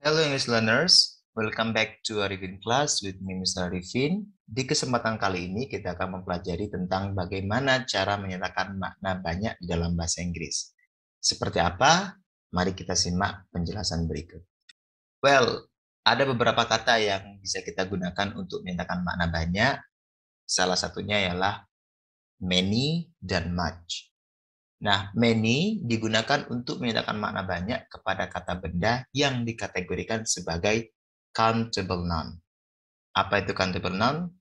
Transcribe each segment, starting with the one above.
Hello English learners, welcome back to Arifin class with me Mr. Arifin. Di kesempatan kali ini kita akan mempelajari tentang bagaimana cara menyatakan makna banyak di dalam bahasa Inggris. Seperti apa? Mari kita simak penjelasan berikut. Well, ada beberapa kata yang bisa kita gunakan untuk menyatakan makna banyak. Salah satunya ialah many dan much. Nah, many digunakan untuk menyatakan makna banyak kepada kata benda yang dikategorikan sebagai countable noun. Apa itu countable noun?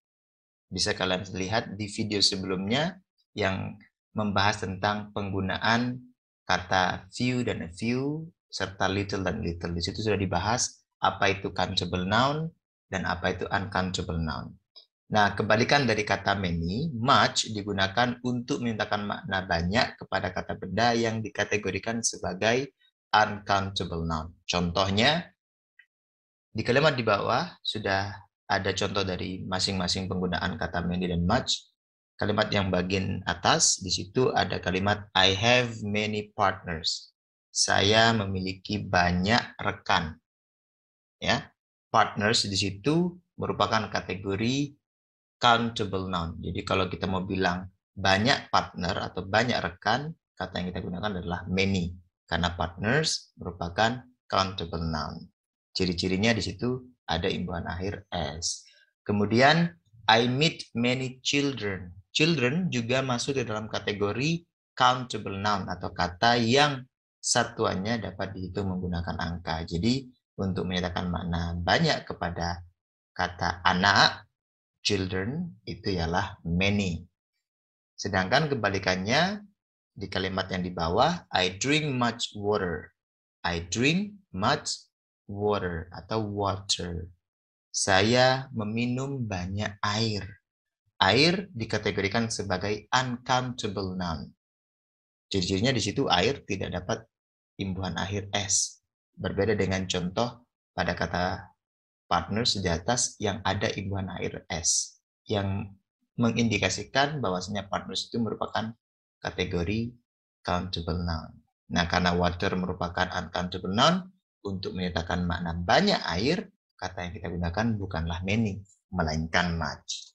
Bisa kalian lihat di video sebelumnya yang membahas tentang penggunaan kata few dan a few serta little dan little. Di situ sudah dibahas apa itu countable noun dan apa itu uncountable noun. Nah, kebalikan dari kata many, much digunakan untuk menyatakan makna banyak kepada kata benda yang dikategorikan sebagai uncountable noun. Contohnya, di kalimat di bawah sudah ada contoh dari masing-masing penggunaan kata many dan much. Kalimat yang bagian atas, di situ ada kalimat I have many partners. Saya memiliki banyak rekan. Ya, partners di situ merupakan kategori countable noun. Jadi kalau kita mau bilang banyak partner atau banyak rekan, kata yang kita gunakan adalah many. Karena partners merupakan countable noun. Ciri-cirinya di situ ada imbuhan akhir s. Kemudian, I meet many children. Children juga masuk di dalam kategori countable noun atau kata yang satuannya dapat dihitung menggunakan angka. Jadi, untuk menyatakan makna banyak kepada kata anak, children, itu ialah many. Sedangkan kebalikannya di kalimat yang di bawah, I drink much water. I drink much water atau water. Saya meminum banyak air. Air dikategorikan sebagai uncountable noun. Ciri-cirinya di situ air tidak dapat imbuhan akhir s. Berbeda dengan contoh pada kata partners di atas yang ada imbuhan akhir s, yang mengindikasikan bahwasanya partners itu merupakan kategori countable noun. Nah, karena water merupakan uncountable noun, untuk menyatakan makna banyak air, kata yang kita gunakan bukanlah many, melainkan much.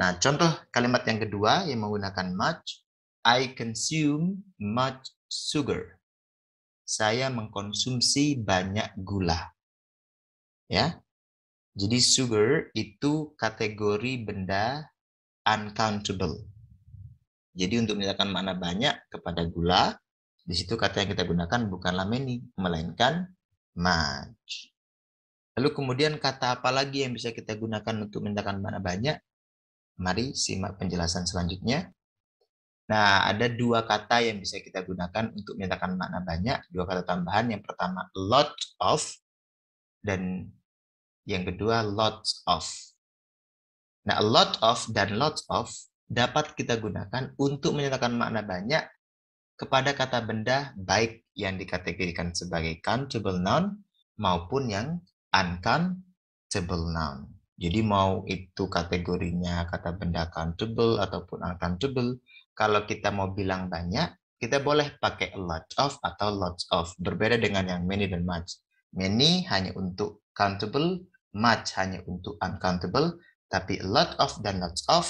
Nah, contoh kalimat yang kedua yang menggunakan much, I consume much sugar. Saya mengkonsumsi banyak gula. Ya, jadi sugar itu kategori benda uncountable. Jadi untuk menyatakan makna banyak kepada gula, di situ kata yang kita gunakan bukanlah many, melainkan much. Lalu kemudian kata apa lagi yang bisa kita gunakan untuk menyatakan makna banyak? Mari simak penjelasan selanjutnya. Nah, ada dua kata yang bisa kita gunakan untuk menyatakan makna banyak, dua kata tambahan. Yang pertama, lot of, dan yang kedua, lots of. Nah, a lot of dan lots of dapat kita gunakan untuk menyatakan makna banyak kepada kata benda baik yang dikategorikan sebagai countable noun maupun yang uncountable noun. Jadi mau itu kategorinya kata benda countable ataupun uncountable, kalau kita mau bilang banyak, kita boleh pakai a lot of atau lots of. Berbeda dengan yang many dan much. Many hanya untuk countable, much hanya untuk uncountable, tapi a lot of dan lots of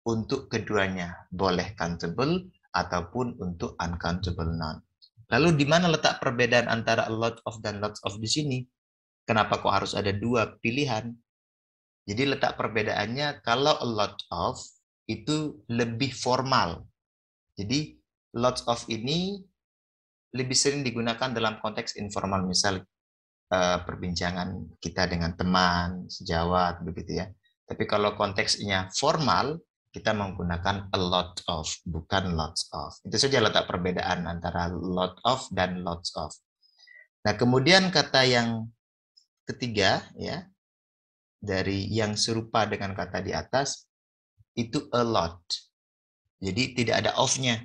untuk keduanya boleh countable ataupun untuk uncountable noun. Lalu di mana letak perbedaan antara a lot of dan lots of di sini? Kenapa kok harus ada dua pilihan? Jadi letak perbedaannya kalau a lot of itu lebih formal. Jadi lots of ini lebih sering digunakan dalam konteks informal, misal perbincangan kita dengan teman, sejawat, begitu ya. Tapi kalau konteksnya formal, kita menggunakan a lot of, bukan lots of. Itu saja letak perbedaan antara lot of dan lots of. Nah, kemudian kata yang ketiga, ya, dari yang serupa dengan kata di atas, itu a lot. Jadi tidak ada of-nya,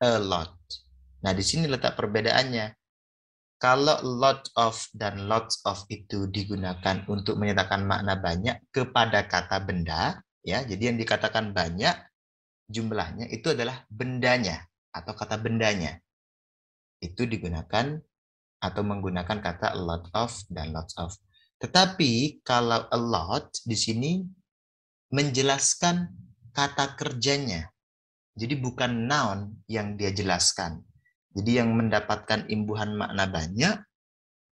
a lot. Nah, di sini letak perbedaannya. Kalau lot of dan lots of itu digunakan untuk menyatakan makna banyak kepada kata benda, ya, jadi yang dikatakan banyak jumlahnya itu adalah bendanya atau kata bendanya. Itu digunakan atau menggunakan kata a lot of dan lots of. Tetapi kalau a lot di sini menjelaskan kata kerjanya. Jadi bukan noun yang dia jelaskan. Jadi yang mendapatkan imbuhan makna banyak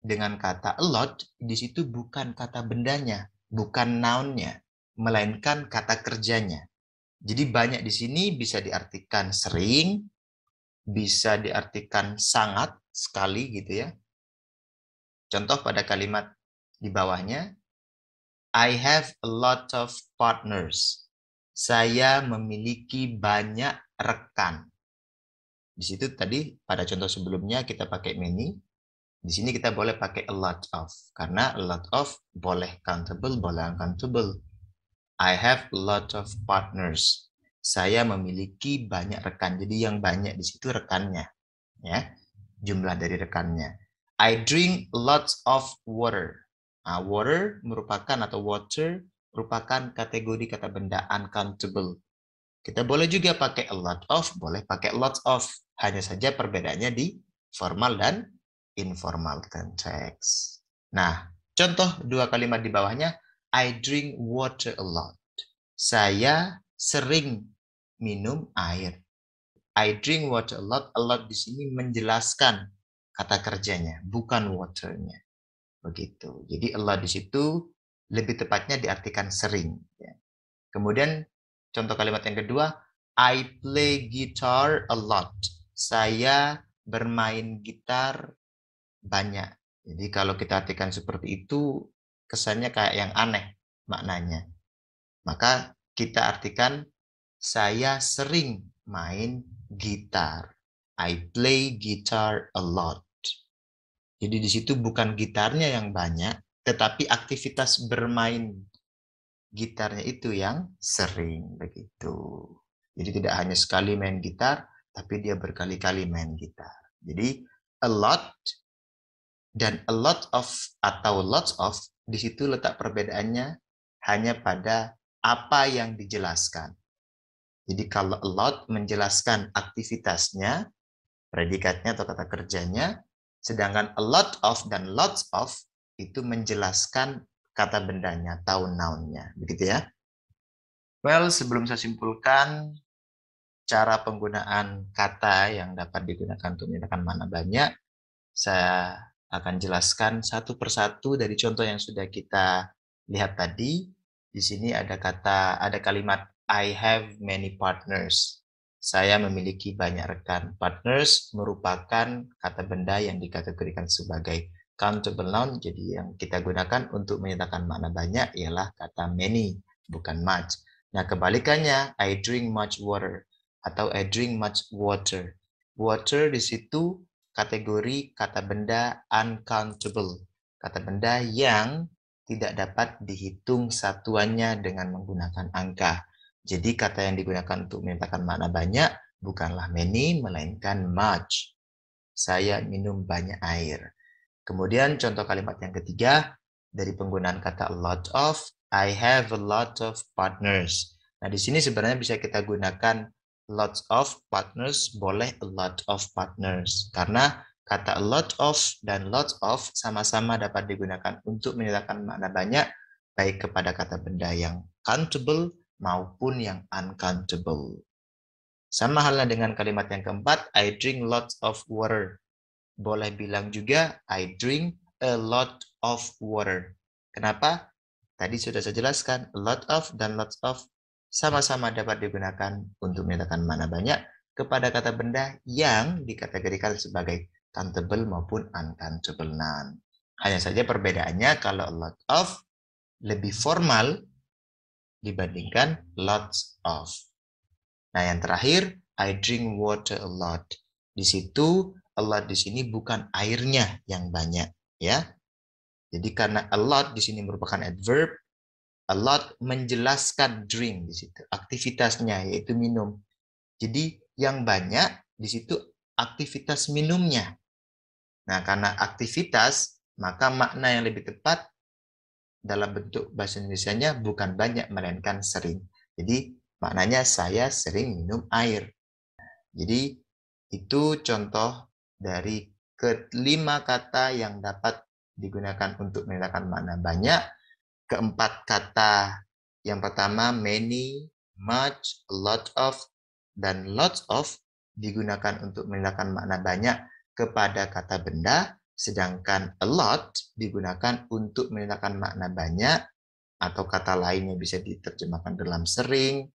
dengan kata a lot di situ bukan kata bendanya, bukan noun-nya, melainkan kata kerjanya. Jadi banyak di sini bisa diartikan sering, bisa diartikan sangat sekali gitu ya. Contoh pada kalimat di bawahnya, I have a lot of partners. Saya memiliki banyak rekan. Di situ tadi pada contoh sebelumnya kita pakai many. Di sini kita boleh pakai a lot of. Karena a lot of boleh countable, boleh uncountable. I have a lot of partners. Saya memiliki banyak rekan. Jadi yang banyak di situ rekannya. Ya, jumlah dari rekannya. I drink lots of water. Nah, water merupakan atau water merupakan kategori kata benda uncountable. Kita boleh juga pakai a lot of, boleh pakai lots of. Hanya saja perbedaannya di formal dan informal konteks. Nah, contoh dua kalimat di bawahnya, I drink water a lot. Saya sering minum air. I drink water a lot. A lot di sini menjelaskan kata kerjanya, bukan waternya. Begitu. Jadi a lot di situ lebih tepatnya diartikan sering. Kemudian contoh kalimat yang kedua, I play guitar a lot. Saya bermain gitar banyak. Jadi kalau kita artikan seperti itu, kesannya kayak yang aneh maknanya. Maka kita artikan, saya sering main gitar. I play guitar a lot. Jadi di situ bukan gitarnya yang banyak, tetapi aktivitas bermain gitarnya itu yang sering begitu. Jadi tidak hanya sekali main gitar, tapi dia berkali-kali main gitar. Jadi a lot dan a lot of atau lots of di situ letak perbedaannya hanya pada apa yang dijelaskan. Jadi kalau a lot menjelaskan aktivitasnya, predikatnya atau kata kerjanya, sedangkan a lot of dan lots of itu menjelaskan kata bendanya atau noun-nya. Begitu ya. Well, sebelum saya simpulkan cara penggunaan kata yang dapat digunakan untuk menyatakan makna banyak, saya akan jelaskan satu persatu dari contoh yang sudah kita lihat tadi. Di sini ada kalimat I have many partners. Saya memiliki banyak rekan. Partners merupakan kata benda yang dikategorikan sebagai countable noun. Jadi yang kita gunakan untuk menyatakan makna banyak ialah kata many, bukan much. Nah, kebalikannya, I drink much water atau I drink much water. Water di situ kategori kata benda uncountable. Kata benda yang tidak dapat dihitung satuannya dengan menggunakan angka. Jadi kata yang digunakan untuk menyatakan makna banyak bukanlah many, melainkan much. Saya minum banyak air. Kemudian contoh kalimat yang ketiga, dari penggunaan kata a lot of, I have a lot of partners. Nah, di sini sebenarnya bisa kita gunakan lots of partners, boleh a lot of partners. Karena kata a lot of dan lots of sama-sama dapat digunakan untuk menyatakan makna banyak, baik kepada kata benda yang countable maupun yang uncountable. Sama halnya dengan kalimat yang keempat, I drink lots of water. Boleh bilang juga, I drink a lot of water. Kenapa? Tadi sudah saya jelaskan, a lot of dan lots of sama-sama dapat digunakan untuk menyatakan makna banyak kepada kata benda yang dikategorikan sebagai countable maupun uncountable noun. Hanya saja perbedaannya kalau a lot of lebih formal dibandingkan lots of. Nah, yang terakhir, I drink water a lot. Di situ a lot di sini bukan airnya yang banyak, ya. Jadi karena a lot di sini merupakan adverb, a lot menjelaskan drink di situ, aktivitasnya yaitu minum. Jadi yang banyak di situ aktivitas minumnya. Nah, karena aktivitas, maka makna yang lebih tepat dalam bentuk bahasa Indonesianya bukan banyak melainkan sering. Jadi maknanya saya sering minum air. Jadi itu contoh dari kelima kata yang dapat digunakan untuk menyatakan makna banyak, keempat kata yang pertama many, much, a lot of, dan lots of digunakan untuk menyatakan makna banyak kepada kata benda, sedangkan a lot digunakan untuk menyatakan makna banyak atau kata lainnya bisa diterjemahkan dalam sering,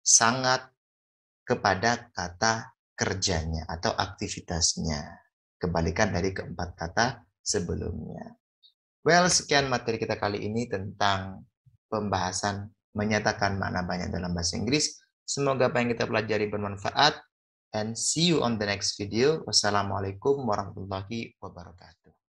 sangat, kepada kata kerjanya atau aktivitasnya. Kebalikan dari keempat kata sebelumnya. Well, sekian materi kita kali ini tentang pembahasan menyatakan makna banyak dalam bahasa Inggris. Semoga apa yang kita pelajari bermanfaat. And see you on the next video. Wassalamualaikum warahmatullahi wabarakatuh.